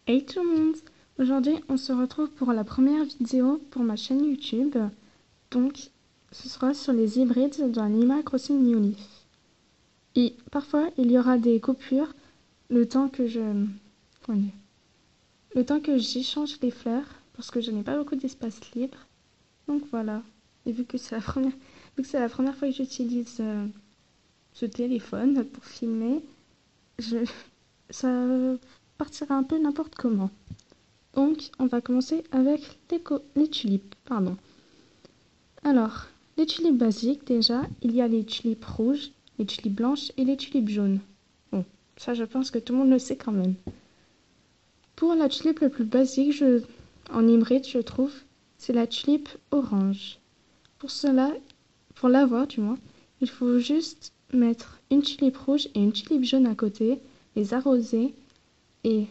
Hey tout le monde! Aujourd'hui, on se retrouve pour la première vidéo pour ma chaîne YouTube. Donc, ce sera sur les hybrides dans Animal Crossing New Leaf. Et parfois, il y aura des coupures le temps que j'échange les fleurs parce que je n'ai pas beaucoup d'espace libre. Donc voilà. Et vu que c'est la première fois que j'utilise ce téléphone pour filmer, ça partira un peu n'importe comment. Donc, on va commencer avec les tulipes. Alors, les tulipes basiques, déjà, il y a les tulipes rouges, les tulipes blanches et les tulipes jaunes. Bon, ça, je pense que tout le monde le sait quand même. Pour la tulipe la plus basique, en hybride, je trouve, c'est la tulipe orange. Pour cela, pour l'avoir du moins, il faut juste mettre une tulipe rouge et une tulipe jaune à côté, les arroser et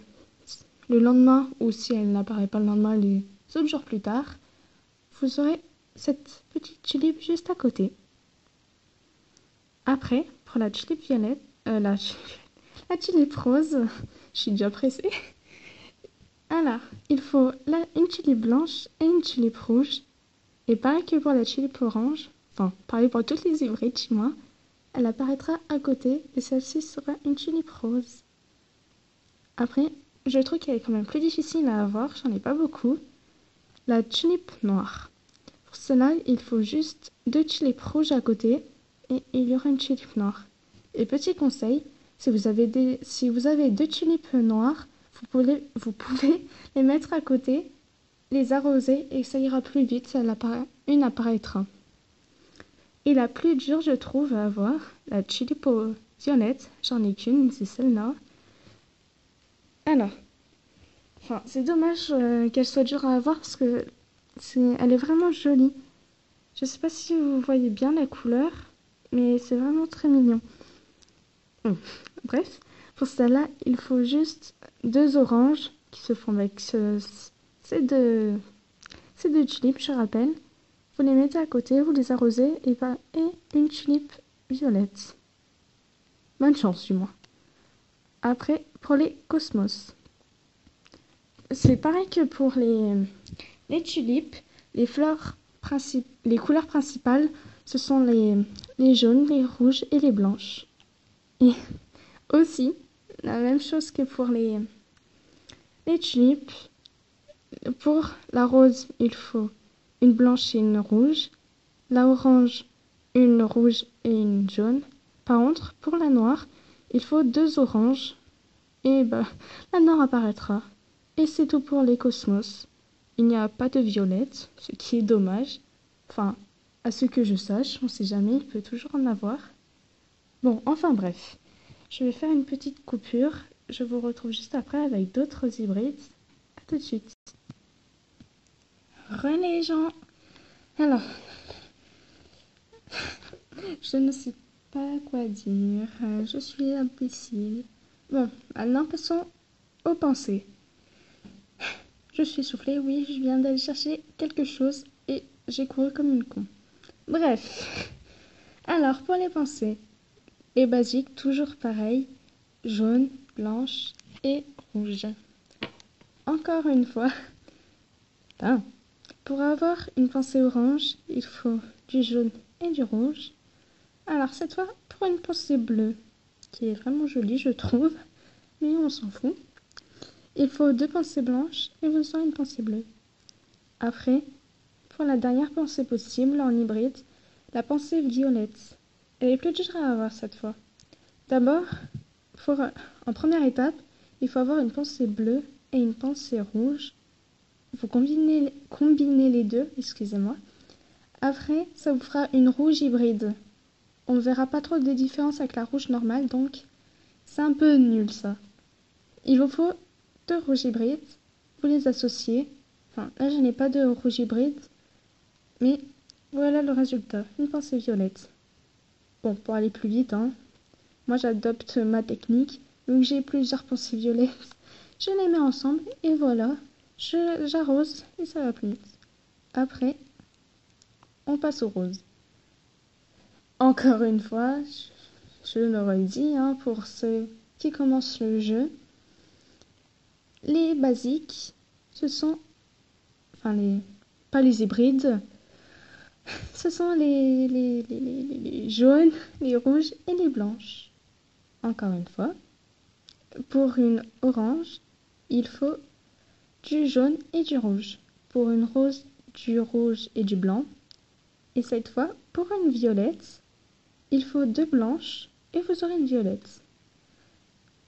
le lendemain, ou si elle n'apparaît pas le lendemain, les autres jours plus tard, vous aurez cette petite tulipe juste à côté. Après, pour la tulipe violette, la tulipe rose, je suis déjà pressée. Alors, il faut une tulipe blanche et une tulipe rouge. Et pareil que pour la tulipe orange, enfin, pareil pour toutes les hybrides chez moi, elle apparaîtra à côté et celle-ci sera une tulipe rose. Après, je trouve qu'elle est quand même plus difficile à avoir, j'en ai pas beaucoup. La tulipe noire. Pour cela, il faut juste 2 tulipes rouges à côté et il y aura une tulipe noire. Et petit conseil, si vous avez 2 tulipes noires, vous pouvez les mettre à côté, les arroser et ça ira plus vite, une apparaîtra. Et la plus dure, je trouve, à avoir, la tulipe violette, j'en ai qu'une, c'est celle-là. Alors, enfin, c'est dommage qu'elle soit dure à avoir parce que elle est vraiment jolie. Je sais pas si vous voyez bien la couleur, mais c'est vraiment très mignon. Bref, pour celle-là, il faut juste 2 oranges qui se font avec ces deux tulipes, je rappelle. Vous les mettez à côté, vous les arrosez et une tulipe violette. Bonne chance du moins. Après, pour les cosmos. C'est pareil que pour les tulipes, les couleurs principales, ce sont les jaunes, les rouges et les blanches. Et aussi, la même chose que pour les tulipes, pour la rose, il faut une blanche et une rouge. La orange, une rouge et une jaune. Par contre, pour la noire, il faut 2 oranges. Et la noire apparaîtra. Et c'est tout pour les cosmos. Il n'y a pas de violette, ce qui est dommage. Enfin, à ce que je sache, on sait jamais, il peut toujours en avoir. Bon, enfin bref. Je vais faire une petite coupure. Je vous retrouve juste après avec d'autres hybrides. A tout de suite. Les gens. Alors, je ne sais pas quoi dire. Je suis imbécile. Bon, maintenant passons aux pensées. Je suis soufflée, oui, je viens d'aller chercher quelque chose et j'ai couru comme une con. Bref. Alors, pour les pensées. Les basiques, toujours pareil. Jaune, blanche et rouge. Encore une fois. Pour avoir une pensée orange, il faut du jaune et du rouge. Alors cette fois, pour une pensée bleue, qui est vraiment jolie, je trouve, mais on s'en fout. Il faut 2 pensées blanches et vous aurez une pensée bleue. Après, pour la dernière pensée possible en hybride, la pensée violette. Elle est plus dure à avoir cette fois. D'abord, en première étape, il faut avoir une pensée bleue et une pensée rouge. Vous combinez les deux, excusez-moi. Après, ça vous fera une rouge hybride. On ne verra pas trop de différence avec la rouge normale, donc c'est un peu nul ça. Il vous faut 2 rouges hybrides, vous les associez. Enfin, là je n'ai pas de rouge hybride, mais voilà le résultat, une pensée violette. Bon, pour aller plus vite, moi j'adopte ma technique, donc j'ai plusieurs pensées violettes. Je les mets ensemble et voilà, j'arrose et ça va plus vite. Après, on passe au rose. Encore une fois, je le redis, pour ceux qui commencent le jeu, les basiques, ce sont, enfin pas les hybrides, ce sont les jaunes, les rouges et les blanches. Encore une fois, pour une orange, il faut du jaune et du rouge. Pour une rose, du rouge et du blanc. Et cette fois, pour une violette, il faut 2 blanches et vous aurez une violette.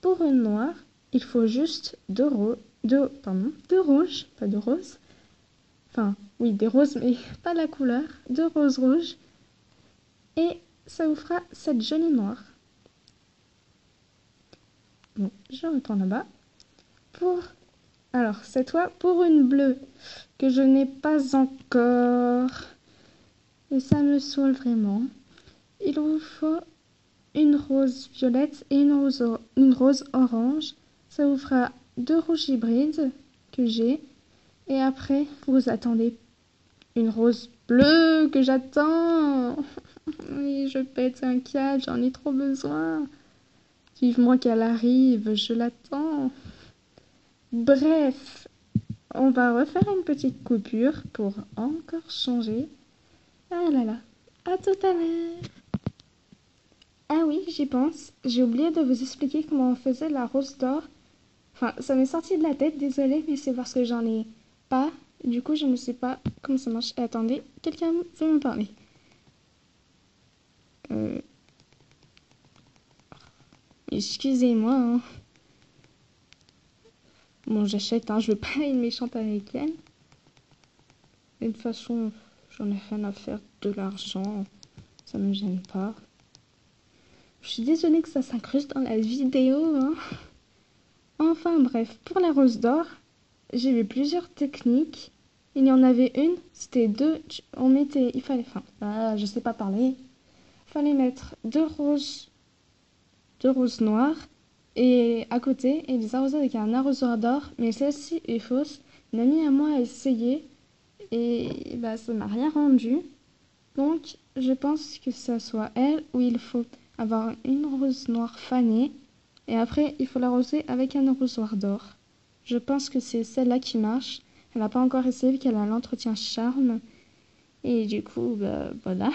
Pour une noire, il faut juste 2 rouges, pas de roses. Enfin, oui, des roses, mais pas la couleur. 2 roses rouges. Et ça vous fera cette jolie noire. Bon, je retourne là-bas. Alors, cette fois, pour une bleue, que je n'ai pas encore. Et ça me saoule vraiment. Il vous faut une rose violette et une rose orange. Ça vous fera 2 rouges hybrides que j'ai. Et après, vous attendez une rose bleue que j'attends. Oui, je pète un câble, j'en ai trop besoin. Vivement qu'elle arrive, je l'attends. Bref, on va refaire une petite coupure pour encore changer. Ah là là, à tout à l'heure. Ah oui, j'y pense. J'ai oublié de vous expliquer comment on faisait la rose d'or. Enfin, ça m'est sorti de la tête, désolée, mais c'est parce que j'en ai pas. Du coup, je ne sais pas comment ça marche. Attendez, quelqu'un veut me parler. Excusez-moi, hein. Bon, j'achète, hein, je veux pas une méchante avec elle. De toute façon, j'en ai rien à faire de l'argent. Ça me gêne pas. Je suis désolée que ça s'incruste dans la vidéo, hein. Enfin bref, pour la rose d'or, j'ai vu plusieurs techniques. Il y en avait une, c'était il fallait, je sais pas parler. Il fallait mettre 2 roses noires et à côté et les arroser avec un arrosoir d'or. Mais celle-ci est fausse. Une amie à moi a essayé et ça m'a rien rendu. Donc je pense que ça soit elle où il faut avoir une rose noire fanée. Et après, il faut l'arroser avec un arrosoir d'or. Je pense que c'est celle-là qui marche. Elle n'a pas encore essayé vu qu'elle a l'entretien charme. Et du coup, voilà.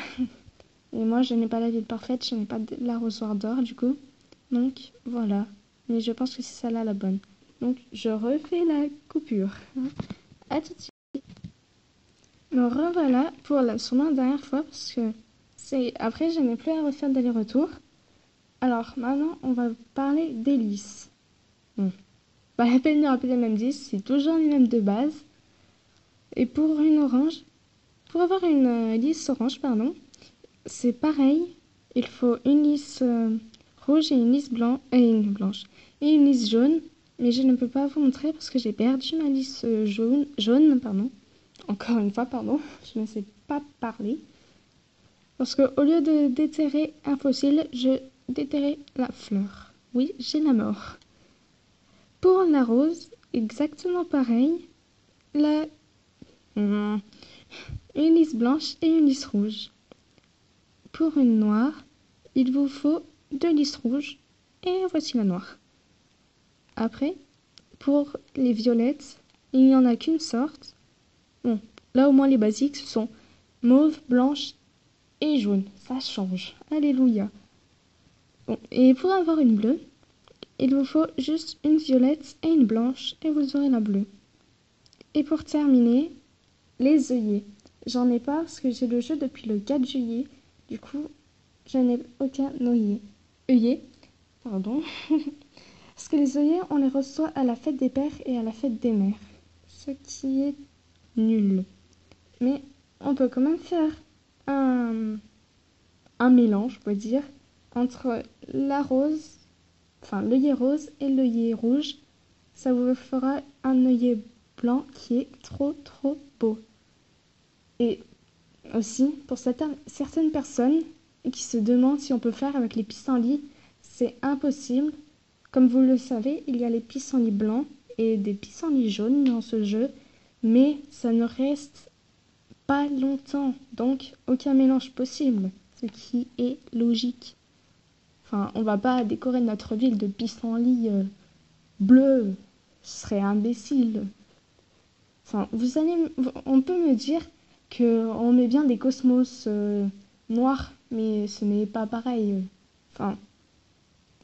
Et moi, je n'ai pas la ville parfaite, je n'ai pas l'arrosoir d'or du coup. Donc, voilà. Mais je pense que c'est celle-là la bonne. Donc, je refais la coupure. À tout de suite. Me revoilà pour la dernière fois parce que après, je n'ai plus à refaire d'aller-retour. Alors, maintenant, on va parler des lisses. Pas la peine de rappeler les mêmes 10, c'est toujours les mêmes de base. Et pour avoir une lisse orange, c'est pareil. Il faut une lisse rouge et une lisse blanche et une lisse jaune. Mais je ne peux pas vous montrer parce que j'ai perdu ma lisse jaune. Encore une fois, je ne sais pas parler. Parce que au lieu de déterrer un fossile, je déterrais la fleur. Oui, j'ai la mort. Pour la rose, exactement pareil. Une lisse blanche et une lisse rouge. Pour une noire, il vous faut 2 lisses rouges et voici la noire. Après, pour les violettes, il n'y en a qu'une sorte. Bon, là au moins les basiques ce sont mauve, blanche et jaune. Ça change. Alléluia. Bon, et pour avoir une bleue, il vous faut juste une violette et une blanche et vous aurez la bleue. Et pour terminer, les œillets. J'en ai pas parce que j'ai le jeu depuis le 4 juillet. Du coup, je n'ai aucun œillet. Parce que les œillets, on les reçoit à la fête des pères et à la fête des mères. Ce qui est nul. Mais on peut quand même faire un mélange, on peut dire, entre l'œillet rose et l'œillet rouge. Ça vous fera un œillet blanc qui est trop trop beau. Et aussi, pour certaines personnes qui se demandent si on peut faire avec les pissenlits, c'est impossible. Comme vous le savez, il y a les pissenlits blancs et des pissenlits jaunes dans ce jeu, mais ça ne reste pas longtemps, donc aucun mélange possible, ce qui est logique. Enfin, on va pas décorer notre ville de pissenlits bleus. ce serait imbécile. Enfin, on peut me dire qu'on met bien des cosmos noirs, mais ce n'est pas pareil. Enfin,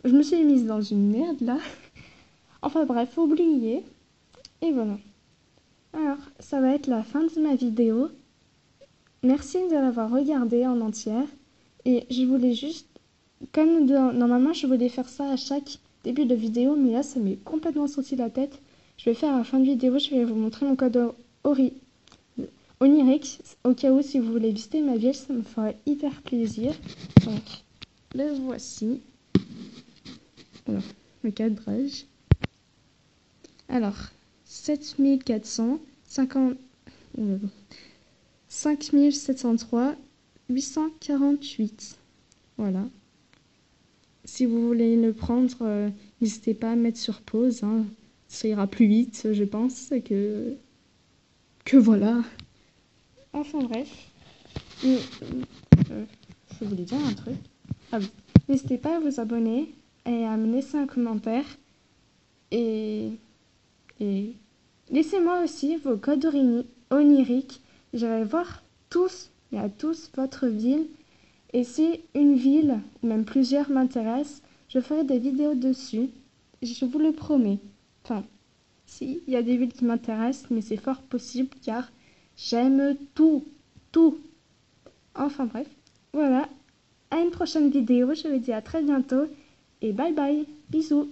je me suis mise dans une merde là. Enfin bref, oubliez. Et voilà. Alors, ça va être la fin de ma vidéo. Merci de l'avoir regardée en entière. Et je voulais juste, normalement je voulais faire ça à chaque début de vidéo, mais là ça m'est complètement sorti de la tête. Je vais faire à la fin de vidéo, je vais vous montrer mon code Oniric, au cas où si vous voulez visiter ma ville, ça me ferait hyper plaisir. Donc, le voici. Voilà, le cadrage. Alors, 7450, 5703, 848. Voilà. Si vous voulez le prendre, n'hésitez pas à mettre sur pause. Hein. Ça ira plus vite, je pense, que voilà. Enfin bref. Je voulais dire un truc. Ah oui. N'hésitez pas à vous abonner et à me laisser un commentaire. Et laissez-moi aussi vos codes oniriques. J'irai voir tous et à tous votre ville. Et si une ville, ou même plusieurs, m'intéressent, je ferai des vidéos dessus. Je vous le promets. Enfin, si, il y a des villes qui m'intéressent, mais c'est fort possible car j'aime tout. Tout. Enfin bref. Voilà. À une prochaine vidéo. Je vous dis à très bientôt. Et bye bye. Bisous.